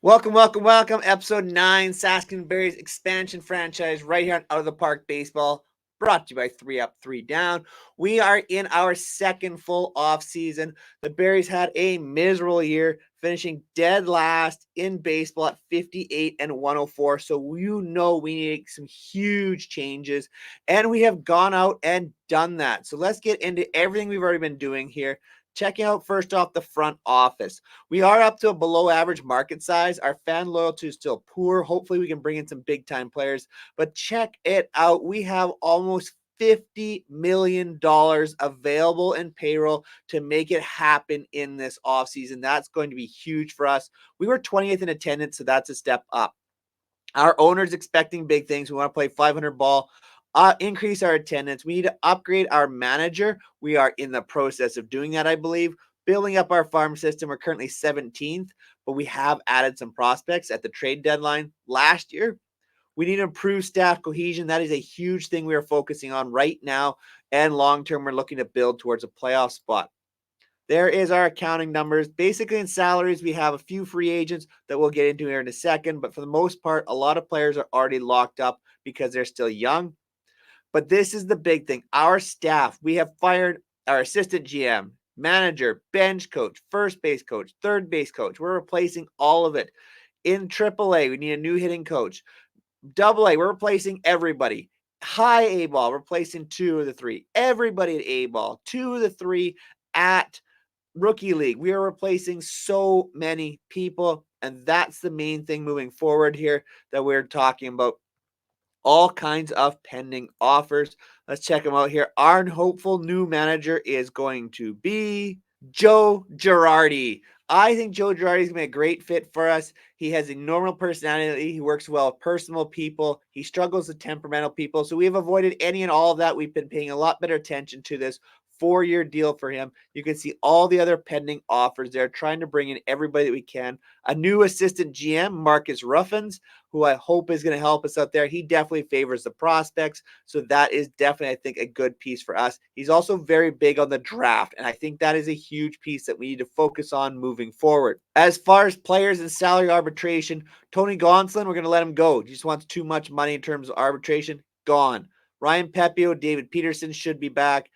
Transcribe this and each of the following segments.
Welcome. Episode 9, Berry's expansion franchise right here on Out of the Park Baseball, brought to you by 3 Up, 3 Down. We are in our second full off season. The Berries had a miserable year, finishing dead last in baseball at 58 and 104. So you know we need some huge changes, and we have gone out and done that. So let's get into everything we've already been doing here. Checking out first off the front office. We are up to a below average market size. Our fan loyalty is still poor. Hopefully, we can bring in some big time players. But check it out. We have almost $50 million available in payroll to make it happen in this offseason. That's going to be huge for us. We were 20th in attendance, so that's a step up. Our owner's expecting big things. We want to play 500 ball, increase our attendance. We need to upgrade our manager. We are in the process of doing that, I believe. Building up our farm system. We're currently 17th, but we have added some prospects at the trade deadline last year. We need to improve staff cohesion. That is a huge thing we are focusing on right now. And long term, we're looking to build towards a playoff spot. There is our accounting numbers. Basically, in salaries, we have a few free agents that we'll get into here in a second. But for the most part, a lot of players are already locked up because they're still young. But this is the big thing. Our staff, we have fired our assistant GM, manager, bench coach, first base coach, third base coach. We're replacing all of it. In AAA, we need a new hitting coach. AA, we're replacing everybody. High A ball, replacing 2 of the 3. Everybody at A ball, 2 of the 3 at Rookie League. We are replacing so many people, and that's the main thing moving forward here that we're talking about. All kinds of pending offers. Let's check them out here. Our hopeful new manager is going to be Joe Girardi. I think Joe Girardi is going to be a great fit for us. He has a normal personality. He works well with personal people. He struggles with temperamental people. So we have avoided any and all of that. We've been paying a lot better attention to this 4-year deal for him. You can see all the other pending offers there, trying to bring in everybody that we can. A new assistant GM, Marcus Ruffins, who I hope is going to help us out there. He definitely favors the prospects. So that is definitely, I think, a good piece for us. He's also very big on the draft, and I think that is a huge piece that we need to focus on moving forward. As far as players and salary arbitration, Tony Gonsolin, we're going to let him go. He just wants too much money in terms of arbitration. Gone. Ryan Pepio, David Peterson should be back.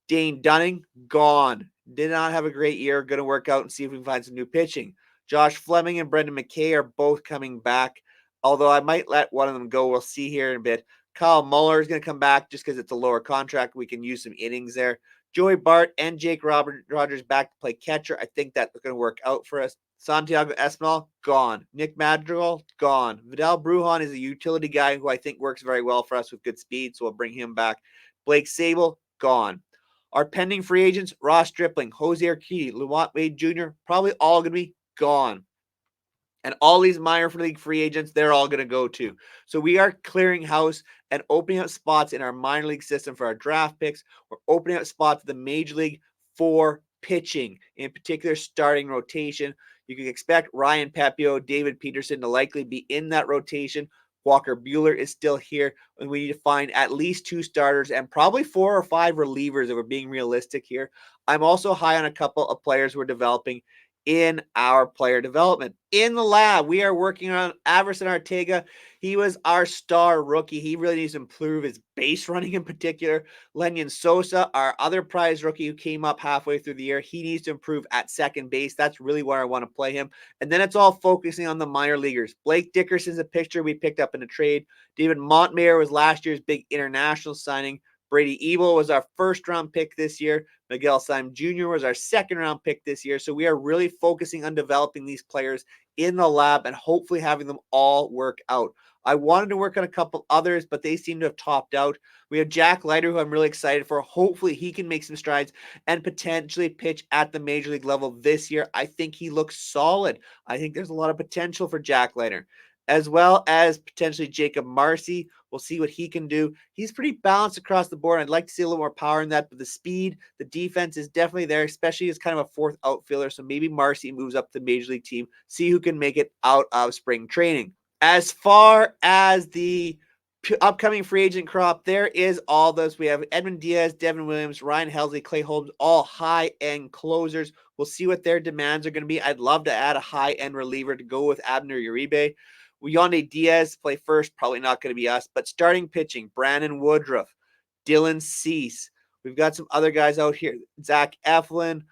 Dane Dunning, gone. Did not have a great year. Going to work out and see if we can find some new pitching. Josh Fleming and Brendan McKay are both coming back, although I might let one of them go. We'll see here in a bit. Kyle Muller is going to come back just because it's a lower contract. We can use some innings there. Joey Bart and Jake Rogers back to play catcher. I think that's going to work out for us. Santiago Espinal, gone. Nick Madrigal, gone. Vidal Brujan is a utility guy who I think works very well for us with good speed, so we'll bring him back. Blake Sable, gone. Our pending free agents, Ross Stripling, Jose Urquidy, Luant Wade Jr., probably all going to be gone. And all these minor league free agents, they're all going to go too. So we are clearing house and opening up spots in our minor league system for our draft picks. We're opening up spots in the major league for pitching, in particular starting rotation. You can expect Ryan Pepio, David Peterson to likely be in that rotation. Walker Buehler is still here, and we need to find at least 2 starters and probably 4 or 5 relievers if we're being realistic here. I'm also high on a couple of players we're developing in our player development. In the lab, we are working on Averson Arteaga. He was our star rookie. He really needs to improve his base running in particular. Lenyon Sosa, our other prize rookie who came up halfway through the year, he needs to improve at second base. That's really where I want to play him. And then it's all focusing on the minor leaguers. Blake Dickerson's a pitcher we picked up in a trade. David Montmayor was last year's big international signing. Brady Ebel was our first-round pick this year. Miguel Syme Jr. was our second-round pick this year. So we are really focusing on developing these players in the lab and hopefully having them all work out. I wanted to work on a couple others, but they seem to have topped out. We have Jack Leiter, who I'm really excited for. Hopefully he can make some strides and potentially pitch at the major league level this year. I think he looks solid. I think there's a lot of potential for Jack Leiter, as well as potentially Jacob Marcy. We'll see what he can do. He's pretty balanced across the board. I'd like to see a little more power in that, but the speed, the defense is definitely there, especially as kind of a fourth outfielder. So maybe Marcy moves up to the major league team, see who can make it out of spring training. As far as the upcoming free agent crop, there is all those. We have Edwin Diaz, Devin Williams, Ryan Helsley, Clay Holmes, all high-end closers. We'll see what their demands are going to be. I'd love to add a high-end reliever to go with Abner Uribe. Yandy Diaz play first, probably not going to be us, but starting pitching, Brandon Woodruff, Dylan Cease. We've got some other guys out here, Zach Eflin,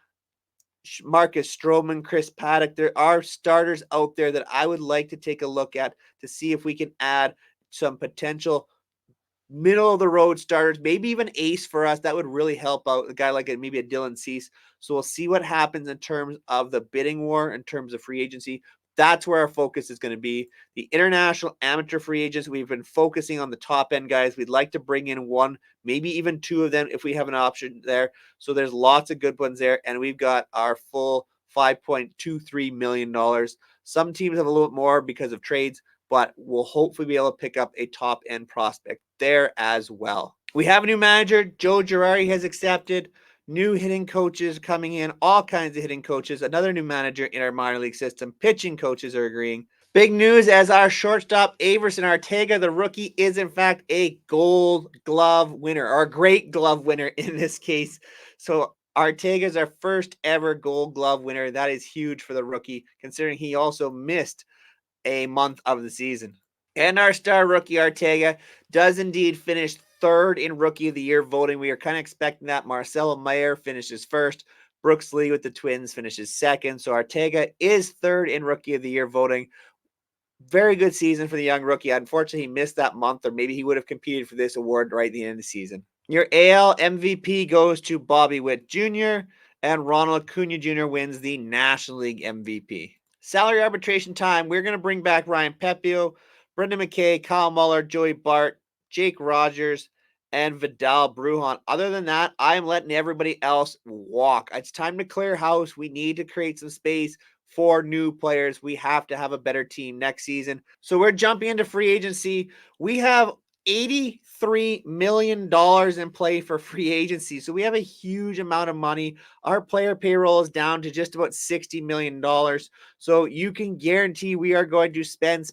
Marcus Stroman, Chris Paddock. There are starters out there that I would like to take a look at to see if we can add some potential middle of the road starters, maybe even ace for us. That would really help out a guy like maybe a Dylan Cease. So we'll see what happens in terms of the bidding war, in terms of free agency. That's where our focus is going to be. The international amateur free agents, we've been focusing on the top end guys. We'd like to bring in one, maybe even two of them if we have an option there. So there's lots of good ones there. And we've got our full $5.23 million. Some teams have a little bit more because of trades, but we'll hopefully be able to pick up a top end prospect there as well. We have a new manager. Joe Girardi has accepted. New hitting coaches coming in, all kinds of hitting coaches. Another new manager in our minor league system. Pitching coaches are agreeing. Big news as our shortstop, Averson Arteaga, the rookie, is in fact a gold glove winner, or a great glove winner in this case. So Arteaga is our first ever gold glove winner. That is huge for the rookie, considering he also missed a month of the season. And our star rookie, Arteaga, does indeed finish third in Rookie of the Year voting. We are kind of expecting that. Marcelo Mayer finishes first. Brooks Lee with the Twins finishes second. So Arteaga is third in Rookie of the Year voting. Very good season for the young rookie. Unfortunately, he missed that month, or maybe he would have competed for this award right at the end of the season. Your AL MVP goes to Bobby Witt Jr., and Ronald Acuna Jr. wins the National League MVP. Salary arbitration time. We're going to bring back Ryan Pepio, Brendan McKay, Kyle Muller, Joey Bart, Jake Rogers, and Vidal Brujan. Other than that, I'm letting everybody else walk. It's time to clear house. We need to create some space for new players. We have to have a better team next season. So we're jumping into free agency. We have $83 million in play for free agency. So we have a huge amount of money. Our player payroll is down to just about $60 million. So you can guarantee we are going to spend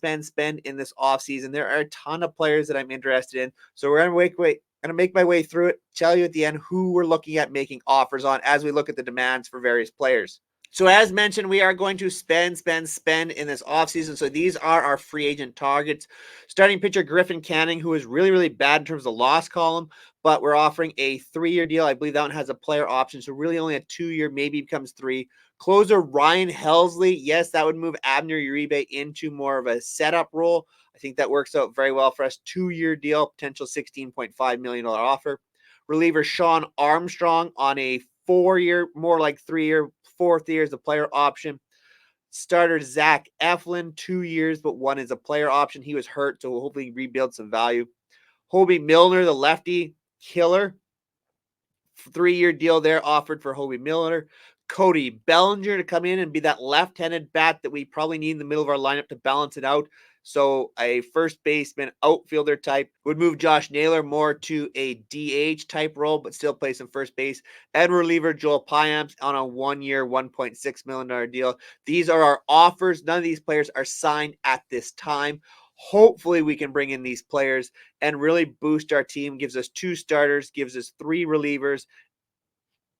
in this offseason. There are a ton of players that I'm interested in. So we're going to make my way through it, tell you at the end who we're looking at making offers on as we look at the demands for various players. So as mentioned, we are going to spend in this offseason. So these are our free agent targets. Starting pitcher Griffin Canning, who is really, really bad in terms of the loss column, but we're offering a 3-year deal. I believe that one has a player option. So really only a 2-year, maybe becomes 3. Closer Ryan Helsley. Yes, that would move Abner Uribe into more of a setup role. I think that works out very well for us. 2-year deal, potential $16.5 million offer. Reliever Sean Armstrong on a 4-year, more like 3-year, 4th year is a player option. Starter Zach Eflin, 2 years, but 1 is a player option. He was hurt, so we'll hopefully rebuild some value. Hobie Milner, the lefty killer, 3-year deal there offered for Hobie Milner. Cody Bellinger to come in and be that left-handed bat that we probably need in the middle of our lineup to balance it out. So a first baseman, outfielder type would move Josh Naylor more to a DH type role, but still play some first base. And reliever Joel Payamps on a 1-year, $1.6 million deal. These are our offers. None of these players are signed at this time. Hopefully we can bring in these players and really boost our team. Gives us 2 starters, gives us 3 relievers,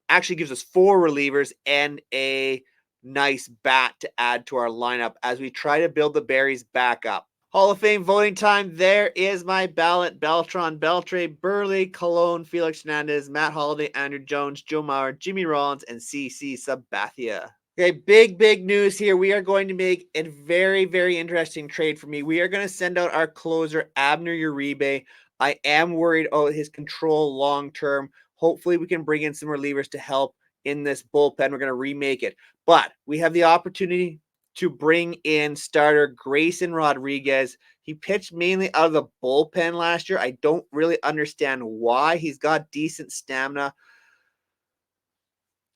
actually gives us 4 relievers and a nice bat to add to our lineup as we try to build the Berries back up. Hall of Fame voting time. There is my ballot. Beltran, Beltre, Burley, Colon, Felix Hernandez, Matt Holliday, Andrew Jones, Joe Mauer, Jimmy Rollins, and CC Sabathia. Okay, big news here. We are going to make a very, very interesting trade for me. We are going to send out our closer, Abner Uribe. I am worried about his control long term. Hopefully, we can bring in some relievers to help in this bullpen. We're going to remake it. But we have the opportunity to bring in starter Grayson Rodriguez. He pitched mainly out of the bullpen last year. I don't really understand why. He's got decent stamina.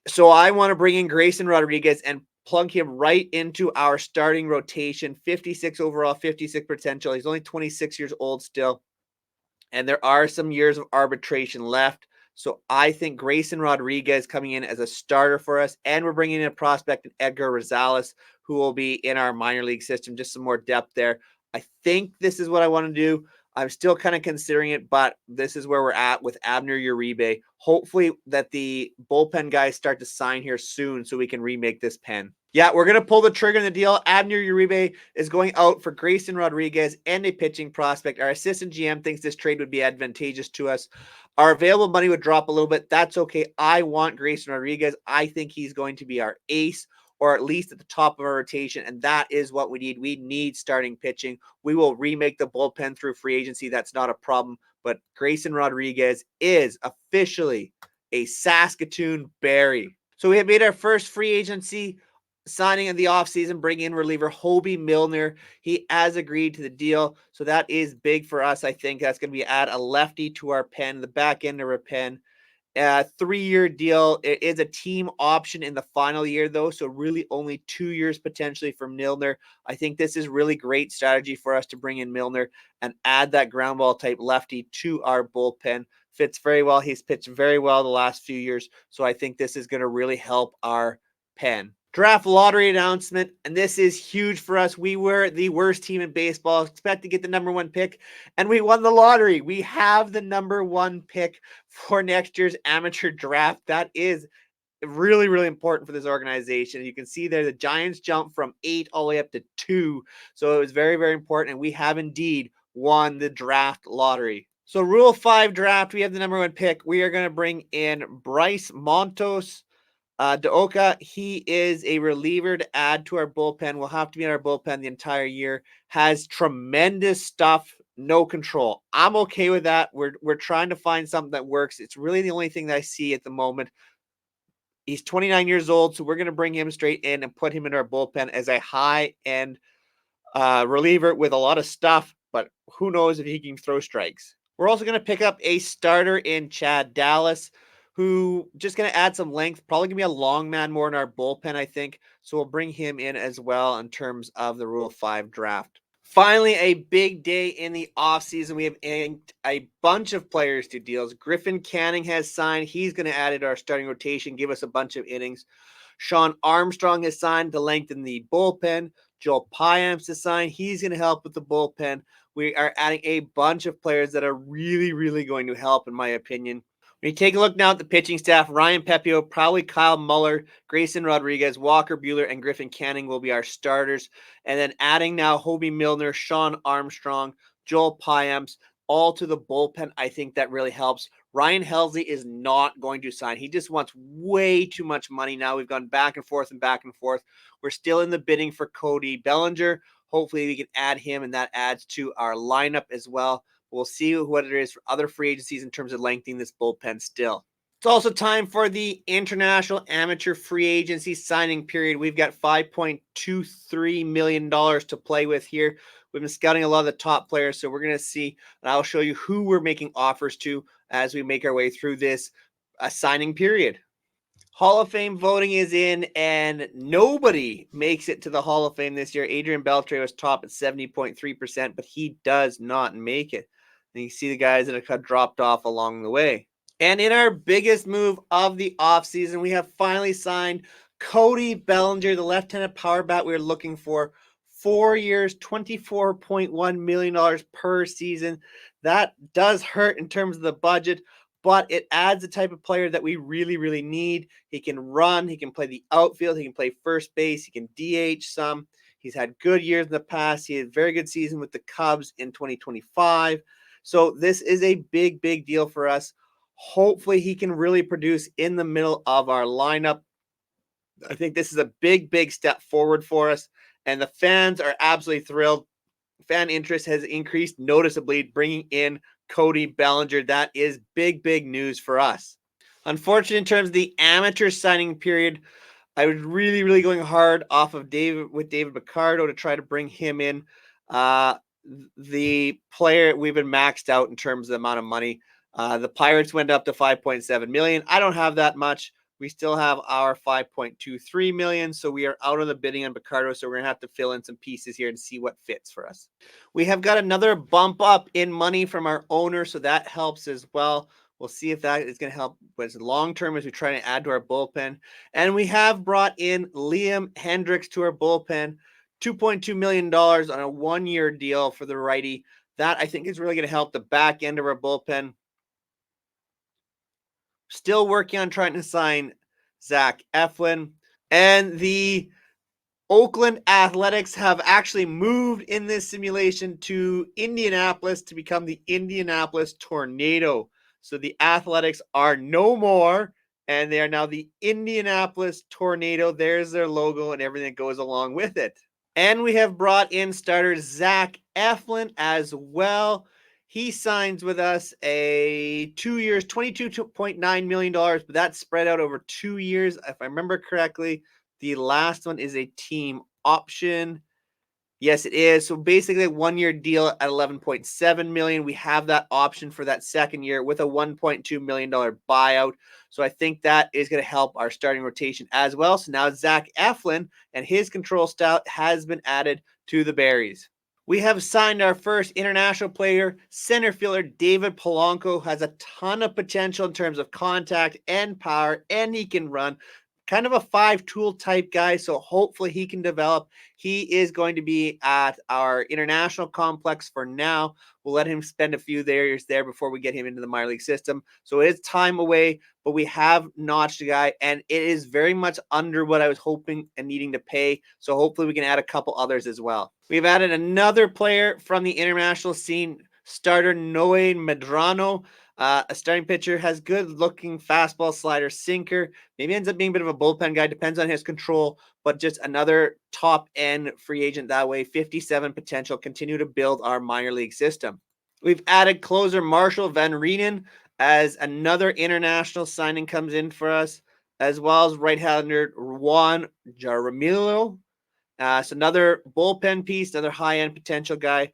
So I want to bring in Grayson Rodriguez and plug him right into our starting rotation. 56 overall, 56 potential. He's only 26 years old still. And there are some years of arbitration left. So I think Grayson Rodriguez coming in as a starter for us. And we're bringing in a prospect in Edgar Rosales, who will be in our minor league system. Just some more depth there. I think this is what I want to do. I'm still kind of considering it, but this is where we're at with Abner Uribe. Hopefully that the bullpen guys start to sign here soon so we can remake this pen. Yeah, we're going to pull the trigger in the deal. Abner Uribe is going out for Grayson Rodriguez and a pitching prospect. Our assistant GM thinks this trade would be advantageous to us. Our available money would drop a little bit. That's okay. I want Grayson Rodriguez. I think he's going to be our ace, or at least at the top of our rotation, and that is what we need. We need starting pitching. We will remake the bullpen through free agency. That's not a problem, but Grayson Rodriguez is officially a Saskatoon Berry. So we have made our first free agency signing of the offseason, bringing in reliever Hobie Milner. He has agreed to the deal, so that is big for us. I think that's going to be add a lefty to our pen, the back end of our pen. 3-year deal. It is a team option in the final year, though, so really only 2 years potentially for Milner. I think this is really great strategy for us to bring in Milner and add that ground ball type lefty to our bullpen. Fits very well. He's pitched very well the last few years, so I think this is going to really help our pen. Draft lottery announcement, and this is huge for us. We were the worst team in baseball, expect to get the number 1 pick, and we won the lottery. We have the number 1 pick for next year's amateur draft. That is really, really important for this organization. You can see there the Giants jumped from 8 all the way up to 2. So it was very, very important, and we have indeed won the draft lottery. So Rule 5 draft, we have the number 1 pick. We are going to bring in Bryce Montos. Daoka, he is a reliever to add to our bullpen. Will have to be in our bullpen the entire year. Has tremendous stuff, no control. I'm okay with that. We're trying to find something that works. It's really the only thing that I see at the moment. He's 29 years old, so we're going to bring him straight in and put him in our bullpen as a high-end reliever with a lot of stuff, but who knows if he can throw strikes. We're also going to pick up a starter in Chad Dallas, who just going to add some length, probably going to be a long man more in our bullpen, I think. So we'll bring him in as well in terms of the Rule 5 draft. Finally, a big day in the offseason. We have inked a bunch of players to deals. Griffin Canning has signed. He's going to add it to our starting rotation, give us a bunch of innings. Sean Armstrong has signed to lengthen the bullpen. Joel Payamps has signed. He's going to help with the bullpen. We are adding a bunch of players that are really, really going to help, in my opinion. When you take a look now at the pitching staff, Ryan Pepio, probably Kyle Muller, Grayson Rodriguez, Walker Buehler, and Griffin Canning will be our starters. And then adding now Hobie Milner, Sean Armstrong, Joel Payamps, all to the bullpen. I think that really helps. Ryan Helsley is not going to sign. He just wants way too much money now. We've gone back and forth and back and forth. We're still in the bidding for Cody Bellinger. Hopefully we can add him, and that adds to our lineup as well. We'll see what it is for other free agencies in terms of lengthening this bullpen still. It's also time for the International Amateur Free Agency signing period. We've got $5.23 million to play with here. We've been scouting a lot of the top players, so we're going to see, and I'll show you who we're making offers to as we make our way through this signing period. Hall of Fame voting is in, and nobody makes it to the Hall of Fame this year. Adrian Beltre was top at 70.3%, but he does not make it. And you see the guys that have dropped off along the way. And in our biggest move of the offseason, we have finally signed Cody Bellinger, the left-handed power bat we were looking for. 4 years, $24.1 million per season. That does hurt in terms of the budget, but it adds the type of player that we really, really need. He can run. He can play the outfield. He can play first base. He can DH some. He's had good years in the past. He had a very good season with the Cubs in 2025. So this is a big, big deal for us. Hopefully he can really produce in the middle of our lineup. I think this is a big, big step forward for us, and the fans are absolutely thrilled. Fan interest has increased noticeably, bringing in Cody Bellinger. That is big, big news for us. Unfortunately, in terms of the amateur signing period, I was really, really going hard off of David Picardo to try to bring him in. The player, we've been maxed out in terms of the amount of money. The Pirates went up to $5.7 million. I don't have that much. We still have our $5.23 million, so we are out on the bidding on Picardo, so we're going to have to fill in some pieces here and see what fits for us. We have got another bump up in money from our owner, so that helps as well. We'll see if that is going to help as long-term as we try to add to our bullpen. And we have brought in Liam Hendriks to our bullpen, $2.2 million on a one-year deal for the righty. That I think is really going to help the back end of our bullpen. Still working on trying to sign Zach Eflin. And the Oakland Athletics have actually moved in this simulation to Indianapolis to become the Indianapolis Tornado. So the Athletics are no more, and they are now the Indianapolis Tornado. There's their logo and everything that goes along with it. And we have brought in starter Zach Eflin as well. He signs with us a 2 years, $22.9 million, but that's spread out over 2 years. If I remember correctly, the last one is a team option. Yes, it is. So basically a 1-year deal at $11.7 million. We have that option for that second year with a $1.2 million buyout. So I think that is going to help our starting rotation as well. So now Zach Eflin and his control style has been added to the Berries. We have signed our first international player, center fielder David Polanco, has a ton of potential in terms of contact and power, and he can run. Kind of a 5-tool type guy, so hopefully he can develop. He is going to be at our international complex for now. We'll let him spend a few years there before we get him into the minor league system. So it is time away, but we have notched a guy, and it is very much under what I was hoping and needing to pay. So hopefully we can add a couple others as well. We've added another player from the international scene, starter Noe Medrano. A starting pitcher, has good looking fastball, slider, sinker. Maybe ends up being a bit of a bullpen guy, depends on his control, but just another top end free agent that way. 57 potential, continue to build our minor league system. We've added closer Marshall Van Reenen as another international signing comes in for us, as well as right-hander Juan Jaramillo. So another bullpen piece, another high-end potential guy.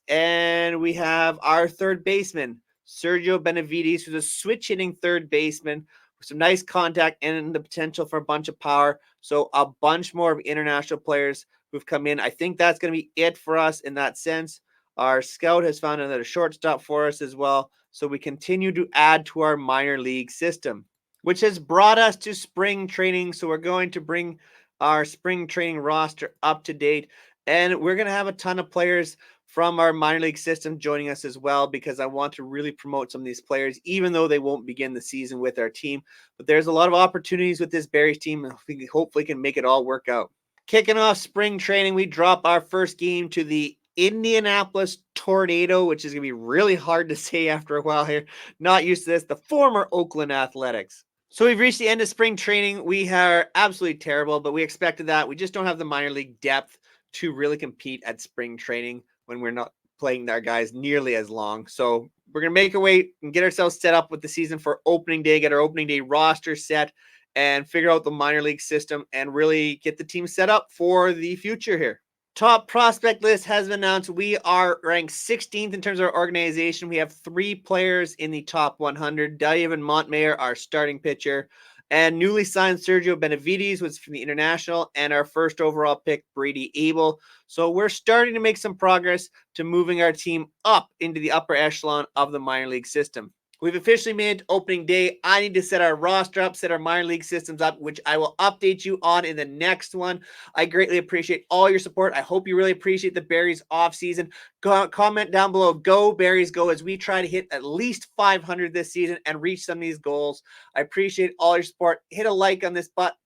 And we have our third baseman, Sergio Benavides, who's a switch-hitting third baseman with some nice contact and the potential for a bunch of power. So a bunch more of international players who've come in. I think that's going to be it for us in that sense. Our scout has found another shortstop for us as well. So we continue to add to our minor league system, which has brought us to spring training. So we're going to bring our spring training roster up to date, and we're going to have a ton of players from our minor league system joining us as well, because I want to really promote some of these players, even though they won't begin the season with our team. But there's a lot of opportunities with this Berries team, and we hopefully can make it all work out. Kicking off spring training, we drop our first game to the Indianapolis Tornado, which is going to be really hard to say after a while here. Not used to this. The former Oakland Athletics. So we've reached the end of spring training. We are absolutely terrible, but we expected that. We just don't have the minor league depth to really compete at spring training when we're not playing our guys nearly as long. So we're going to make our way and get ourselves set up with the season for opening day, get our opening day roster set, and figure out the minor league system and really get the team set up for the future here. Top prospect list has been announced. We are ranked 16th in terms of our organization. We have 3 players in the top 100. David Montmayor, our starting pitcher, and newly signed Sergio Benavides was from the international, and our first overall pick, Brady Abel. So we're starting to make some progress to moving our team up into the upper echelon of the minor league system. We've officially made opening day. I need to set our roster up, set our minor league systems up, which I will update you on in the next one. I greatly appreciate all your support. I hope you really appreciate the Berries offseason. Comment down below, go Berries, go, as we try to hit at least 500 this season and reach some of these goals. I appreciate all your support. Hit a like on this button.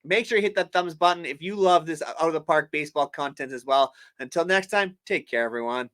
Make sure you hit that thumbs button if you love this out of the park baseball content as well. Until next time, take care, everyone.